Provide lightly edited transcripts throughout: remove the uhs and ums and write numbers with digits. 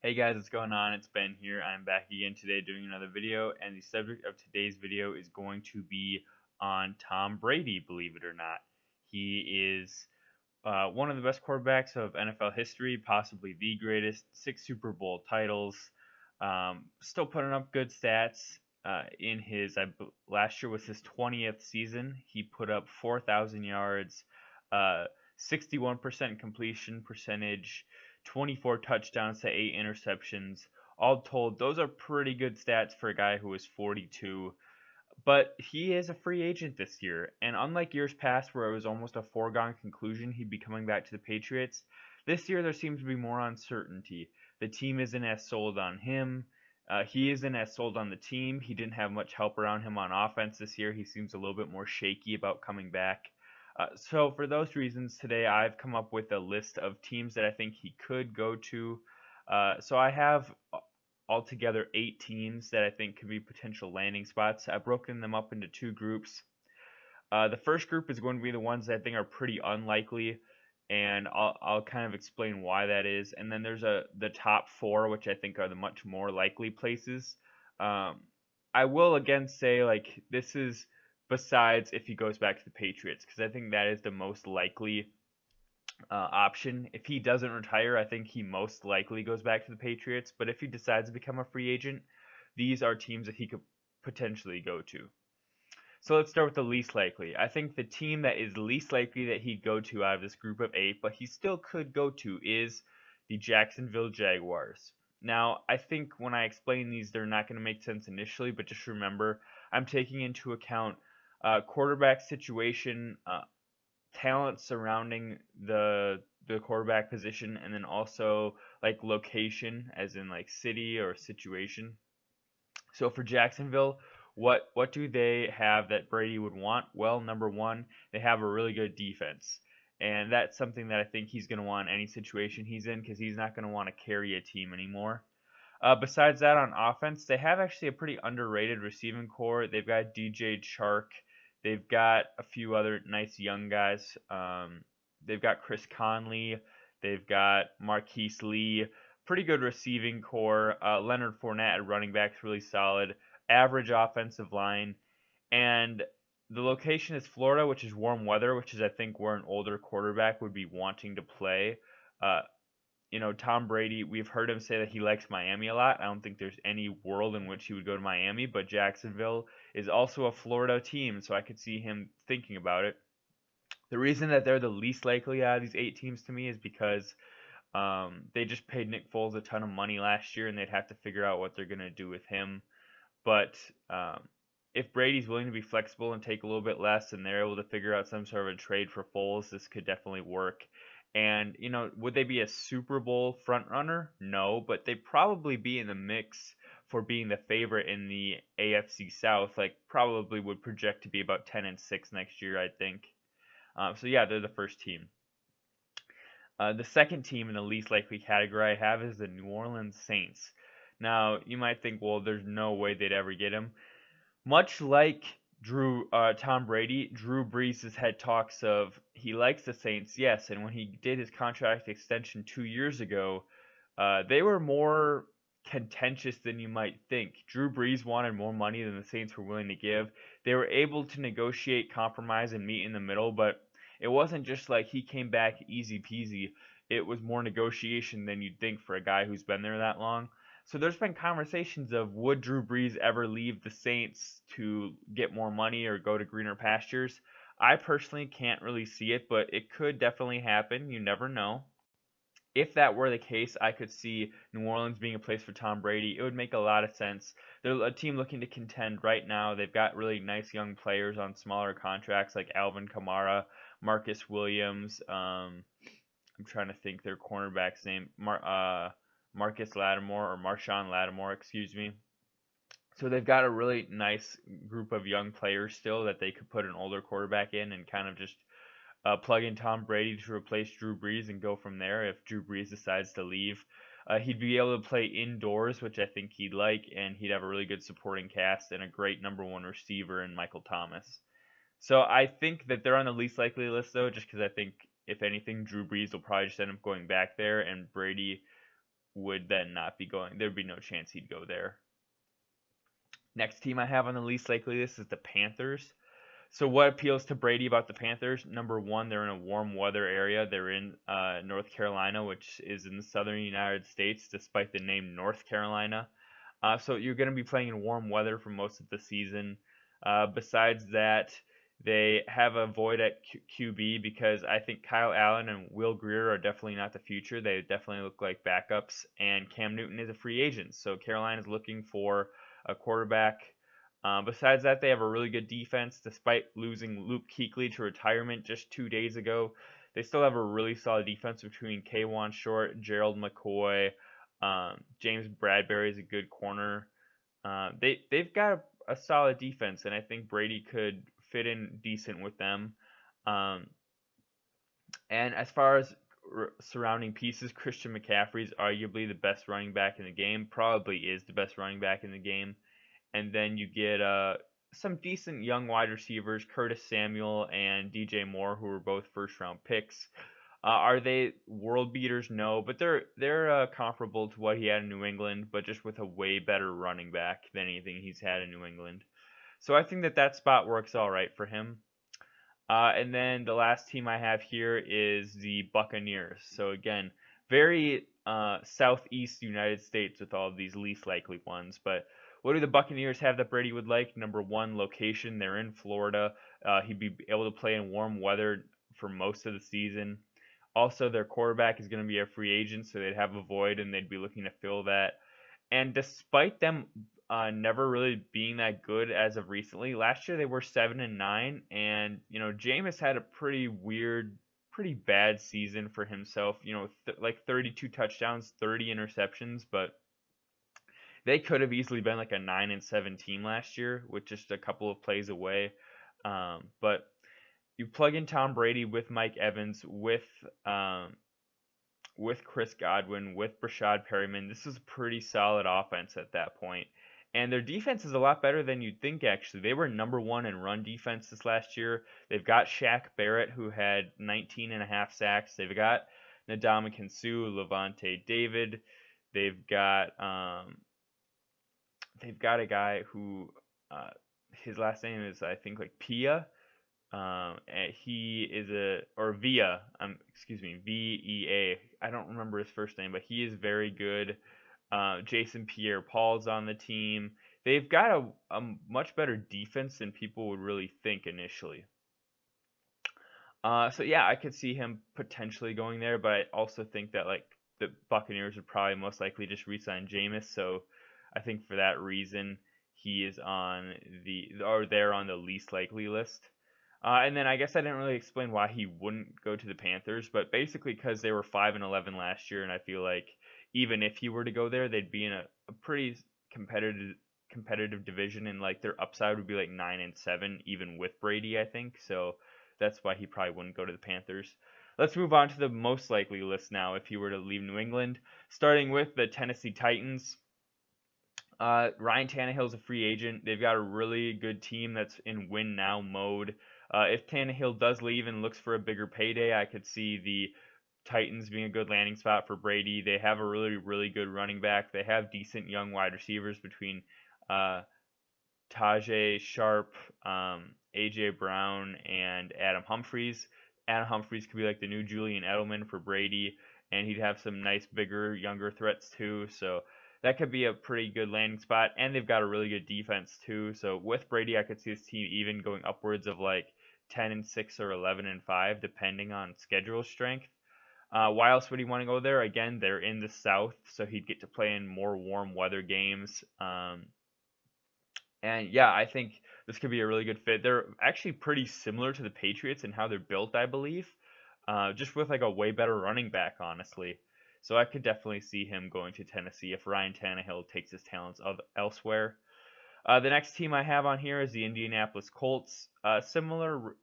Hey guys, what's going on? It's Ben here. I'm back again today doing another video, and the subject of today's video is going to be on Tom Brady, believe it or not. He is one of the best quarterbacks of NFL history, possibly the greatest. 6 Super Bowl titles, still putting up good stats. In his last year was his 20th season. He put up 4,000 yards, uh, 61% completion percentage, 24 touchdowns to 8 interceptions. All told, those are pretty good stats for a guy who is 42. But he is a free agent this year, and unlike years past where it was almost a foregone conclusion he'd be coming back to the Patriots, this year there seems to be more uncertainty. The team isn't as sold on him. He isn't as sold on the team. He didn't have much help around him on offense this year. He seems a little bit more shaky about coming back. So for those reasons, today I've come up with a list of teams that I think he could go to. So I have altogether 8 teams that I think could be potential landing spots. I've broken them up into 2 groups. The first group is going to be the ones that I think are pretty unlikely, and I'll kind of explain why that is. And then there's the top 4, which I think are the much more likely places. Um, I will again say like this is besides if he goes back to the Patriots, because I think that is the most likely option. If he doesn't retire, I think he most likely goes back to the Patriots. But if he decides to become a free agent, these are teams that he could potentially go to. So let's start with the least likely. I think the team that is least likely that he'd go to out of this group of 8, but he still could go to, is the Jacksonville Jaguars. Now, I think when I explain these, they're not going to make sense initially, but just remember, I'm taking into account quarterback situation, talent surrounding the quarterback position, and then also like location, as in like city or situation. So for Jacksonville, what do they have that Brady would want? Well, number one, they have a really good defense. And that's something that I think he's going to want in any situation he's in, because he's not going to want to carry a team anymore. Besides that, on offense, they have actually a pretty underrated receiving core. They've got DJ Chark. They've got a few other nice young guys. They've got Chris Conley. They've got Marquise Lee. Pretty good receiving core. Leonard Fournette at running back's really solid. Average offensive line. And the location is Florida, which is warm weather, which is I think where an older quarterback would be wanting to play. Uh, Tom Brady, we've heard him say that he likes Miami a lot. I don't think there's any world in which he would go to Miami, but Jacksonville is also a Florida team, so I could see him thinking about it. The reason that they're the least likely out of these 8 teams to me is because they just paid Nick Foles a ton of money last year, and they'd have to figure out what they're going to do with him. But if Brady's willing to be flexible and take a little bit less, and they're able to figure out some sort of a trade for Foles, this could definitely work. And would they be a Super Bowl front runner? No, but they'd probably be in the mix for being the favorite in the AFC South. Like probably would project to be about 10-6 next year, I think. So yeah, they're the first team. The second team in the least likely category I have is the New Orleans Saints. Now, you might think, well, there's no way they'd ever get him. Much like Tom Brady, Drew Brees has had talks of he likes the Saints, yes, and when he did his contract extension 2 years ago, they were more contentious than you might think. Drew Brees wanted more money than the Saints were willing to give. They were able to negotiate, compromise, and meet in the middle, but it wasn't just like he came back easy peasy. It was more negotiation than you'd think for a guy who's been there that long. So there's been conversations of would Drew Brees ever leave the Saints to get more money or go to greener pastures. I personally can't really see it, but it could definitely happen. You never know. If that were the case, I could see New Orleans being a place for Tom Brady. It would make a lot of sense. They're a team looking to contend right now. They've got really nice young players on smaller contracts like Alvin Kamara, Marcus Williams. I'm trying to think their cornerback's name. Marcus Lattimore or Marshawn Lattimore, excuse me. So they've got a really nice group of young players still that they could put an older quarterback in and kind of just plug in Tom Brady to replace Drew Brees and go from there if Drew Brees decides to leave. He'd be able to play indoors, which I think he'd like, and he'd have a really good supporting cast and a great number one receiver in Michael Thomas. So I think that they're on the least likely list, though, just because I think, if anything, Drew Brees will probably just end up going back there, and Brady would then not be going. There'd be no chance he'd go there. Next team I have on the least likely list is the Panthers. So what appeals to Brady about the Panthers? Number one, they're in a warm weather area. They're in North Carolina, which is in the southern United States, despite the name North Carolina. So you're going to be playing in warm weather for most of the season. Besides that, they have a void at QB because I think Kyle Allen and Will Grier are definitely not the future. They definitely look like backups, and Cam Newton is a free agent. So Carolina is looking for a quarterback. Besides that, they have a really good defense. Despite losing Luke Kuechly to retirement just 2 days ago, they still have a really solid defense between K'Wan Short, Gerald McCoy, James Bradbury is a good corner. They've got a solid defense, and I think Brady could fit in decent with them. Um, and as far as surrounding pieces, Christian McCaffrey is arguably the best running back in the game. Probably is the best running back in the game. And then you get some decent young wide receivers, Curtis Samuel and DJ Moore, who were both first round picks. Are they world beaters? No, but they're comparable to what he had in New England, but just with a way better running back than anything he's had in New England. So I think that spot works all right for him. And then the last team I have here is the Buccaneers. So again, very southeast United States with all of these least likely ones. But what do the Buccaneers have that Brady would like? Number one, location. They're in Florida. He'd be able to play in warm weather for most of the season. Also, their quarterback is going to be a free agent, so they'd have a void and they'd be looking to fill that. And despite them never really being that good as of recently, last year they were 7-9, and Jameis had a pretty weird, pretty bad season for himself. Like 32 touchdowns, 30 interceptions, but they could have easily been like a 9-7 team last year with just a couple of plays away. But you plug in Tom Brady with Mike Evans, with Chris Godwin, with Brashad Perryman. This is a pretty solid offense at that point. And their defense is a lot better than you'd think, actually. They were number one in run defense this last year. They've got Shaq Barrett, who had 19.5 sacks. They've got Ndamukong Suh, Levante David. They've got a guy who his last name is, I think, like Pia. He is VEA. I don't remember his first name, but he is very good. Jason Pierre-Paul's on the team. They've got a much better defense than people would really think initially. So yeah, I could see him potentially going there, but I also think that like the Buccaneers would probably most likely just re-sign Jameis. So I think for that reason, he is they're on the least likely list. And then I guess I didn't really explain why he wouldn't go to the Panthers, but basically because they were 5-11 last year, and I feel like even if he were to go there, they'd be in a pretty competitive division, and like their upside would be like 9-7, even with Brady, I think. So that's why he probably wouldn't go to the Panthers. Let's move on to the most likely list now if he were to leave New England, starting with the Tennessee Titans. Ryan Tannehill's a free agent. They've got a really good team that's in win now mode. If Tannehill does leave and looks for a bigger payday, I could see the Titans being a good landing spot for Brady. They have a really, really good running back. They have decent young wide receivers between Tajay Sharp, AJ Brown, and Adam Humphries. Adam Humphries could be like the new Julian Edelman for Brady, and he'd have some nice, bigger, younger threats too. So that could be a pretty good landing spot, and they've got a really good defense too. So with Brady, I could see this team even going upwards of like 10-6 or 11-5, depending on schedule strength. Why else would he want to go there? Again, they're in the South, so he'd get to play in more warm weather games. And yeah, I think this could be a really good fit. They're actually pretty similar to the Patriots in how they're built, I believe, just with like a way better running back, honestly. So I could definitely see him going to Tennessee if Ryan Tannehill takes his talents elsewhere. The next team I have on here is the Indianapolis Colts. Similar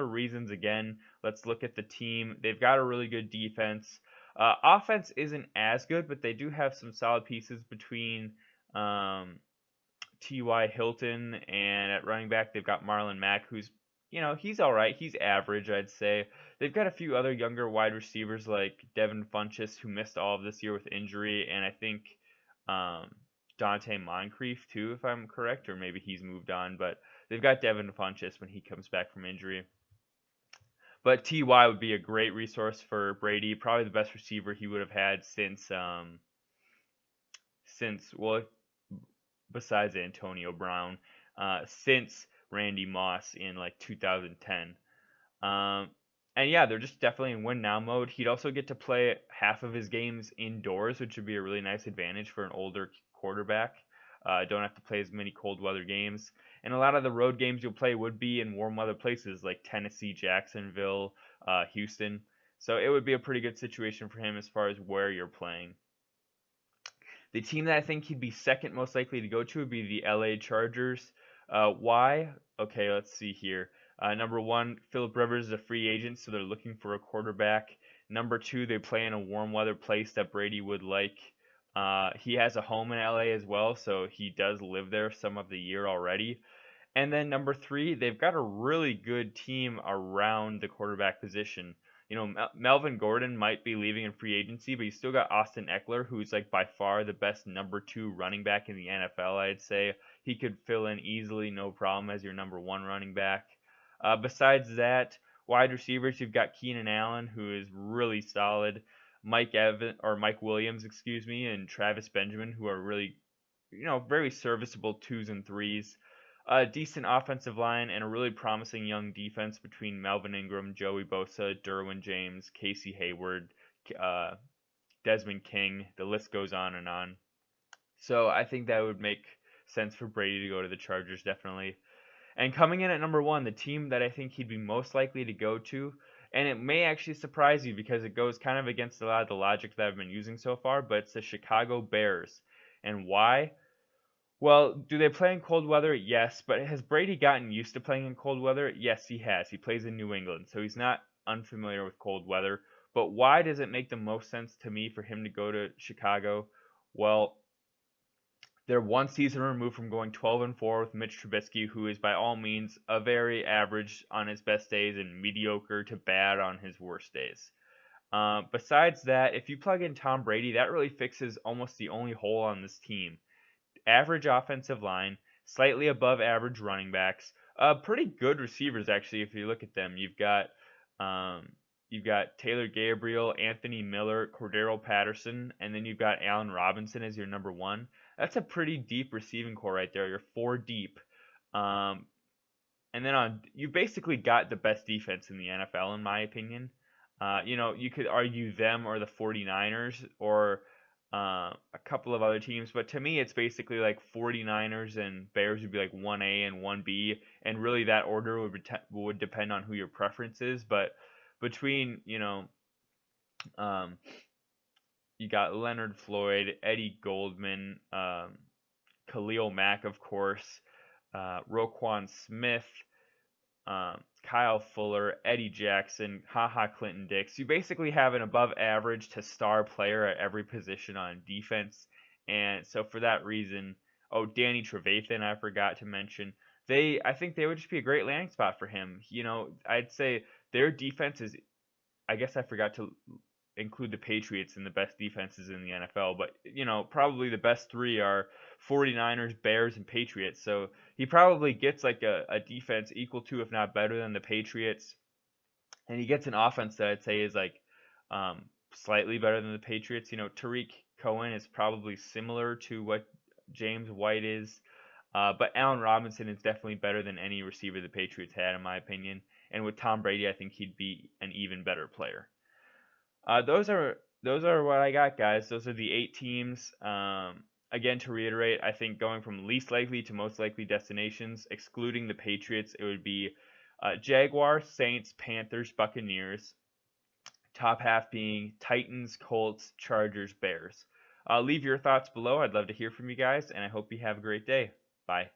reasons again. Let's look at the team. They've got a really good defense. Offense isn't as good, but they do have some solid pieces between T.Y. Hilton, and at running back they've got Marlon Mack, who's he's all right. He's average, I'd say. They've got a few other younger wide receivers like Devin Funchess, who missed all of this year with injury, and I think um, Dante Moncrief too, if I'm correct, or maybe he's moved on. But they've got Devin Funchess when he comes back from injury. But Ty would be a great resource for Brady, probably the best receiver he would have had since well, besides Antonio Brown, since Randy Moss in like 2010. Um, and yeah, they're just definitely in win now mode. He'd also get to play half of his games indoors, which would be a really nice advantage for an older quarterback. Don't have to play as many cold weather games. And a lot of the road games you'll play would be in warm weather places like Tennessee, Jacksonville, Houston. So it would be a pretty good situation for him as far as where you're playing. The team that I think he'd be second most likely to go to would be the LA Chargers. Why? Okay, let's see here. Number one, Philip Rivers is a free agent, so they're looking for a quarterback. Number two, they play in a warm weather place that Brady would like. He has a home in LA as well, so he does live there some of the year already. And then number three, they've got a really good team around the quarterback position. Melvin Gordon might be leaving in free agency, but you still got Austin Eckler, who's like by far the best number two running back in the NFL, I'd say. He could fill in easily, no problem, as your number one running back. Besides that, wide receivers, you've got Keenan Allen, who is really solid. Mike Williams, excuse me, and Travis Benjamin, who are really, very serviceable twos and threes. A decent offensive line and a really promising young defense between Melvin Ingram, Joey Bosa, Derwin James, Casey Hayward, uh, Desmond King. The list goes on and on. So I think that would make sense for Brady to go to the Chargers, definitely. And coming in at number one, the team that I think he'd be most likely to go to, and it may actually surprise you because it goes kind of against a lot of the logic that I've been using so far, but it's the Chicago Bears. And why? Well, do they play in cold weather? Yes, but has Brady gotten used to playing in cold weather? Yes, he has. He plays in New England, so he's not unfamiliar with cold weather. But why does it make the most sense to me for him to go to Chicago? Well, they're one season removed from going 12-4 with Mitch Trubisky, who is by all means a very average on his best days and mediocre to bad on his worst days. Besides that, if you plug in Tom Brady, that really fixes almost the only hole on this team. Average offensive line, slightly above average running backs, pretty good receivers actually. If you look at them, you've got Taylor Gabriel, Anthony Miller, Cordero Patterson, and then you've got Allen Robinson as your number one. That's a pretty deep receiving core right there. You're four deep. And then you basically got the best defense in the NFL in my opinion. You could argue them or the 49ers or a couple of other teams, but to me it's basically like 49ers and Bears would be like 1A and 1B, and really that order would depend on who your preference is, but between, you got Leonard Floyd, Eddie Goldman, Khalil Mack, of course, Roquan Smith, Kyle Fuller, Eddie Jackson, Clinton Dix. You basically have an above average to star player at every position on defense. And so for that reason, Danny Trevathan, I forgot to mention. I think they would just be a great landing spot for him. I'd say their defense is, I guess I forgot to include the Patriots in the best defenses in the NFL, but probably the best three are 49ers, Bears, and Patriots. So he probably gets like a defense equal to, if not better than the Patriots, and he gets an offense that I'd say is like slightly better than the Patriots. Tariq Cohen is probably similar to what James White is, but Allen Robinson is definitely better than any receiver the Patriots had, in my opinion. And with Tom Brady, I think he'd be an even better player. Those are what I got, guys. Those are the 8 teams. Again, to reiterate, I think going from least likely to most likely destinations, excluding the Patriots, it would be Jaguars, Saints, Panthers, Buccaneers. Top half being Titans, Colts, Chargers, Bears. Leave your thoughts below. I'd love to hear from you guys, and I hope you have a great day. Bye.